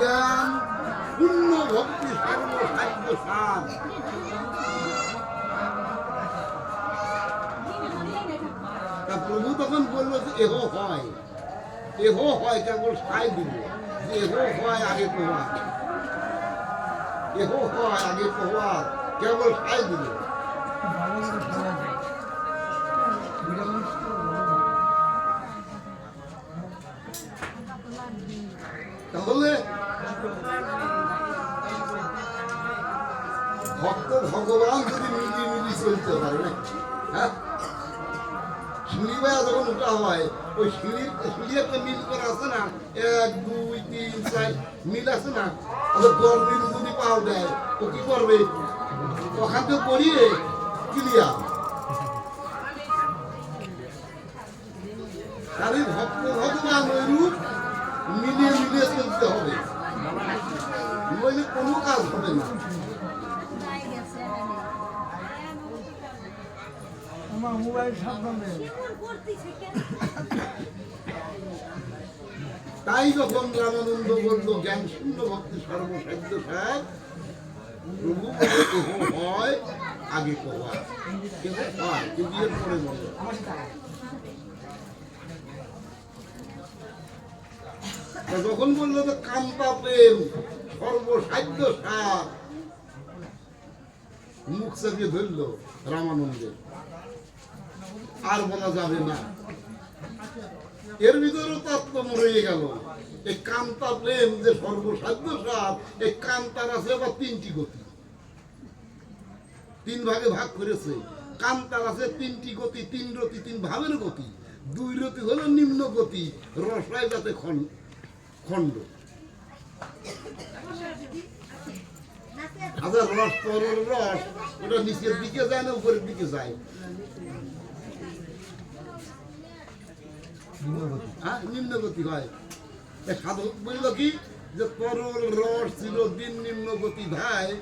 জ্ঞান পূর্ণ ভক্তি সর্বসাধ্য সার। তা প্রভু তখন বললো যে এহ হয় কেবল সাই দিব, যে এহ হয় আগে প্রভাব, এহ হয় আগে প্রভাব কেবল সাই দিব। তাহলে ভক্ত ভগবান যদি মিলি চলতে পারে না, হ্যাঁ, সিঁড়ি ভাইয়া যখন উঠা হয় ওই সিঁড়ি একটা মিল করে আছে না, 1 2 3 4 মিল আছে না, ওদের 10 মিল যদি পাও দেয় ও কি করবে, ওখান থেকে পড়িয়ে ক্লিয়ার। তাহলে ভক্ত ভগবান ওই রূপ মিলিয়ে চলতে হবে, নইলে কোনো কাজ হবে না। তাই যখন রামানন্দ বলল জ্ঞান শূন্য ভক্তি সর্বসাধ্য সার, প্রভু হয় আগে কোয়া কিন্তু এর পরে বলল। যখন বললো যে কান্তা প্রেম সর্বসাধ্য সার, মুখ চাপিয়ে ধরল রামানন্দের, আর বলা যাবে না। এর ভিতরে তত্ত্ব রয়ে গেল, এই কান্তা প্রেম যে সর্বসাধ্য সার, এই কান্তার আছে আবার 3টি গতি, 3 ভাগে ভাগ করেছে। কান্তার আছে 3টি গতি, 3 রতি, 3 ভাবের গতি। 2 রতি হলো নিম্ন গতি, রসায় যাতে খণ্ড। আচ্ছা, রস তরল রস ওটা নিচের দিকে যায় না উপরের দিকে যায়? নিম্ন গতি হয়। সাধক বলল কি যে তরল রস চিরদিন নিম্ন গতি ধায়,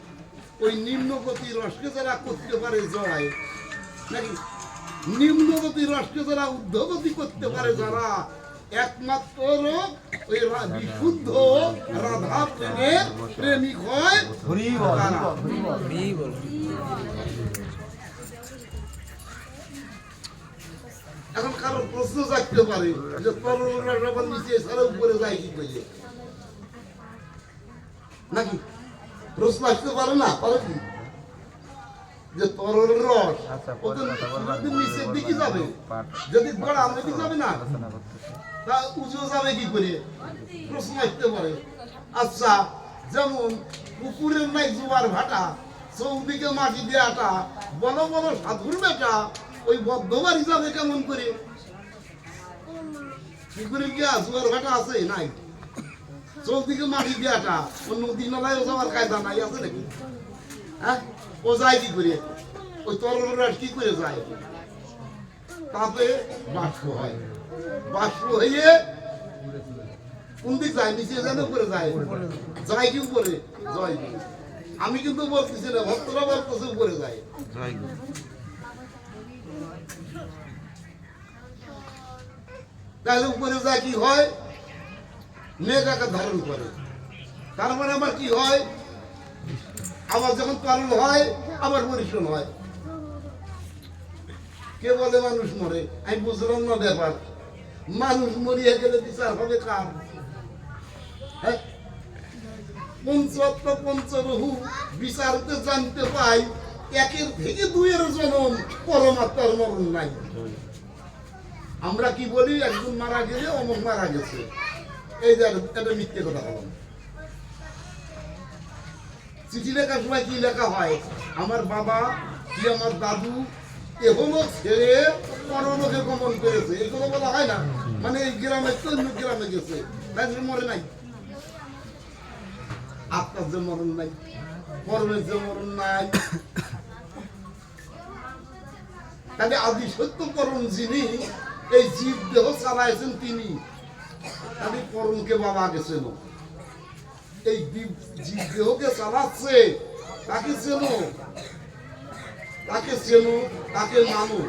ওই নিম্ন গতি রসকে যারা করতে পারে জয়, নাকি নিম্ন গতি রসকে যারা ঊর্ধ্বগতি করতে পারে যারা, একমাত্র ওই বিশুদ্ধ রাধা প্রেমের প্রেমিক হয় তারা। এখন কারো প্রশ্ন থাকতে পারে যে তরল রস আবার নিচে ছাড়া উপরে যায় কি করে, নাকি প্রশ্ন আসতে পারে না? পারে কি যে তরল রস নিচের দিকে যাবে, যদি গড়া দিকে যাবে না, তা উঁচু যাবে কি করে, প্রশ্ন আসতে পারে। আচ্ছা, যেমন পুকুরের নাই জোয়ার ভাটা, চৌদিকে মাটি দেওয়াটা, বড় বড় সাধুর বেটা ওই বদ্ধ বাড়ি যাবে কেমন করে? পুকুরে কি জোয়ার ভাটা আছে? নাই। চৌদিকে মাটি দেওয়াটা, ও নদী নালায় যাওয়ার কায়দা নাই, আছে নাকি? হ্যাঁ, ও যায় কি করে? ওই তরল রস কি করে যায়? তাতে বাষ্প হয়, বাষ্প হয়ে কোন দিক যায়? নিচে যায় না উপরে যায়? যায় কি উপরে? জয়। আমি কিন্তু বলতেছি না, ভক্তরা বলতেছে উপরে যায়। তাহলে উপরে যায় কি হয়? মেঘ আকার ধারণ করে। তার মানে আবার কি হয়? আবার যখন তরল হয় আবার পরিশোধন হয়। কে বলে মানুষ মরে? আমি বুঝলাম না ব্যাপার। মানুষ মরিয়া গেলে বিচার হবে কার? হ্যাঁ, পঞ্চত্ব পঞ্চরহু বিচারতে জানতে পাই, 1 থেকে 2 জনম, পরমাত্মার মরণ নাই। আমরা কি বলি? একজন মারা গেলে অমুক মারা গেছে, এই যে এটা মিথ্যে কথা বললাম। চিঠি লেখার সময় কি লেখা হয়? আমার বাবা কি আমার দাদু এখনো ছেড়ে পরলোকে গমন করেছে, এই কথা বলা হয় না? মানে এই গ্রামে তো অন্য গ্রামে গেছে, তাই মরে নাই। আত্মার যে মরণ নাই, কর্মের যে মরণ নাই, তাহলে আদি সত্য পরম যিনি এই জীব দেহ চালাইছেন তিনি, তাহলে পরমকে বাবা গেছেন। এই জীব দেহকে চালাচ্ছে, তাকে চেনো, তাকে মানো।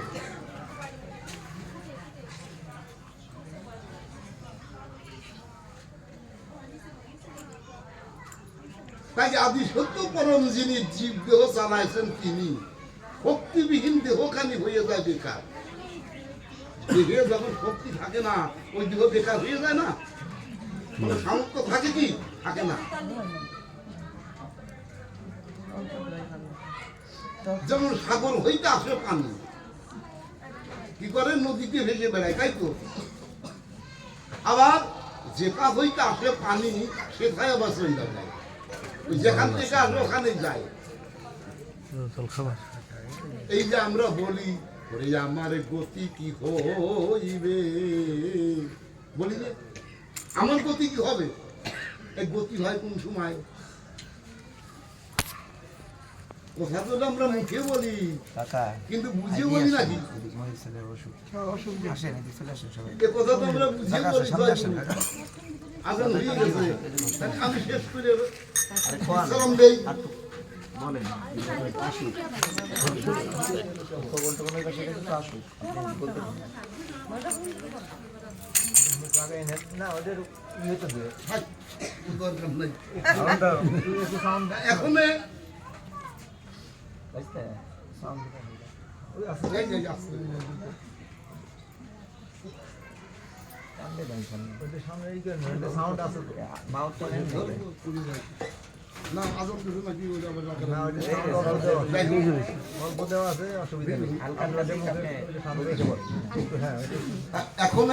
তাই আদি সত্য পরম যিনি জীব দেহ চালাইছেন তিনি শক্তিবিহীন দেহখানি হয়ে যায় বেকার। দেহে যখন শক্তি থাকে না ওই দেহ বেকার হয়ে যায় না, সামর্থ্য থাকে কি থাকে না। যেমন সাগর হইতে আসে পানি, কি করে নদীতে ভেসে বেড়ায়, তাই তো। আবার যেটা হইতে আসে পানি সেটাই আবার চলে যায়, যেখান থেকে আসবে ওখানেই যায়। এই যে আমরা বলি ওরে আমার গতি কি হইবে, বলি যে আমার গতি কি হবে, এই গতি হয় কোন সময়? কথা তো আমরা মুখে বলি কিন্তু বুঝিয়ে বলি নাকি, এ কথা তো আমরা বুঝিয়ে বলি। আজান হয়ে গেছে, আমি শেষ করে সালাম দেই। এখন না আজব কিছু নাকি এখন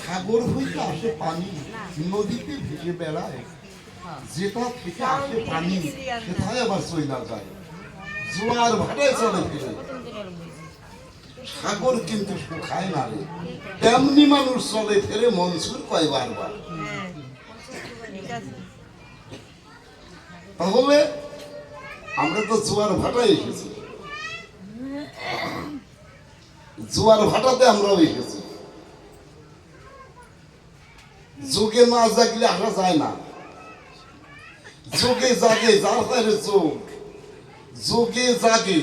সাগর হইতে আসে পানি, নদীতে ভেসে বেড়ায়, যেটা থেকে আসে পানি সেটাই আবার চইলা যায়, জোয়ার ভাটায় চলে ফিরে। সাগর কিন্তু শুকায় না রে, তেমনি মানুষ চলে ফেরে মনসুর কয় বারবার। তাহলে আমরা তো জোয়ার ভাটায় এসেছি, জোয়ার ভাটাতে আমরাও এসেছি। যোগে না জাগলে আসা যায় না, যোগে জাগে যার বাইরে যোগ, যোগে জাগে,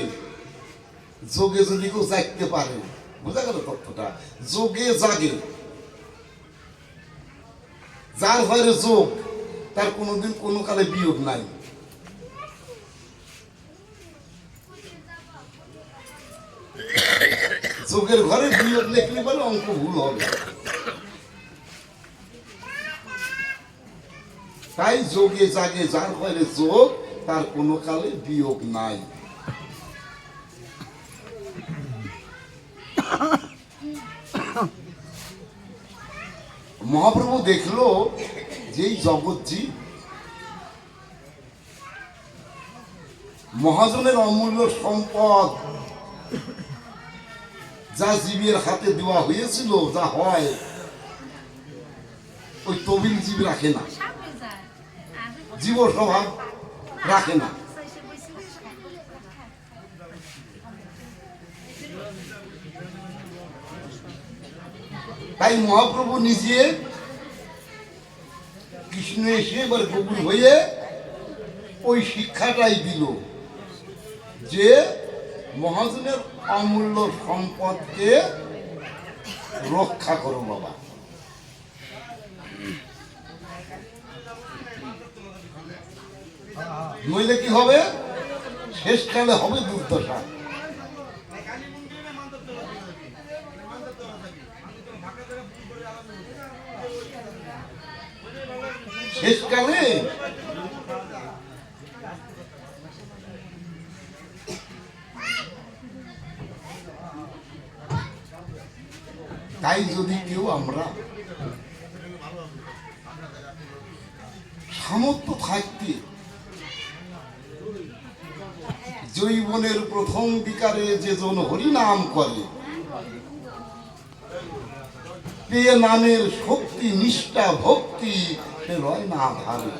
যোগে যদি কেউ জাগতে পারে, বোঝা গেল তথ্যটা, যোগে জাগে যার বাইরে যোগ, তার কোনোদিন কোনো কালে বিয়োগ নাই। যোগের ঘরে বিয়োগ লিখলে বলে অঙ্ক ভুল হবে। তাই যোগে জাগে যার ফলে যোগ, তার কোনো কালে বিয়োগ নাই। মহাপ্রভু দেখলো যে এই জগৎজি মহাজনের অমূল্য সম্পদ, যা জীবের হাতে দেওয়া হয়েছিল, যা হয় ওই তবিল জীব রাখে না, জীব স্বভাব রাখে না। তাই মহাপ্রভু নিজে কৃষ্ণ এসে এবার গোকুল হয়ে ওই শিক্ষাটাই দিল যে মহাজনের অমূল্য সম্পদকে রক্ষা করো বাবা। নইলে কি হবে, শেষকালে হবে দুর্দশা। শেষকালে তাই যদি কেউ আমরা সামর্থ্য থাকতে জৈবনের প্রথম বিকারে যে জন হরিনাম করে, পেয়ে নামের শক্তি নিষ্ঠা ভক্তি, সে রয় না ভাবে।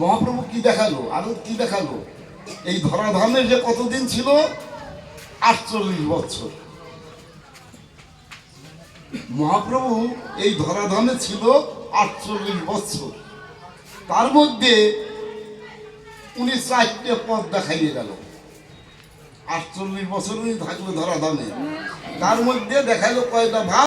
মহাপ্রভু কি দেখালো, আরো কি দেখালো, এই ধরাধামে যে কতদিন ছিল, 48 বছর। মহাপ্রভু এই ধরাধামে ছিল 48 বছর। তার মধ্যে উনি 4টে পথ দেখাইয়ে গেল। 48 বছর উনি থাকলো ধরা ধামে, তার মধ্যে দেখাইলো কয়টা ভাব।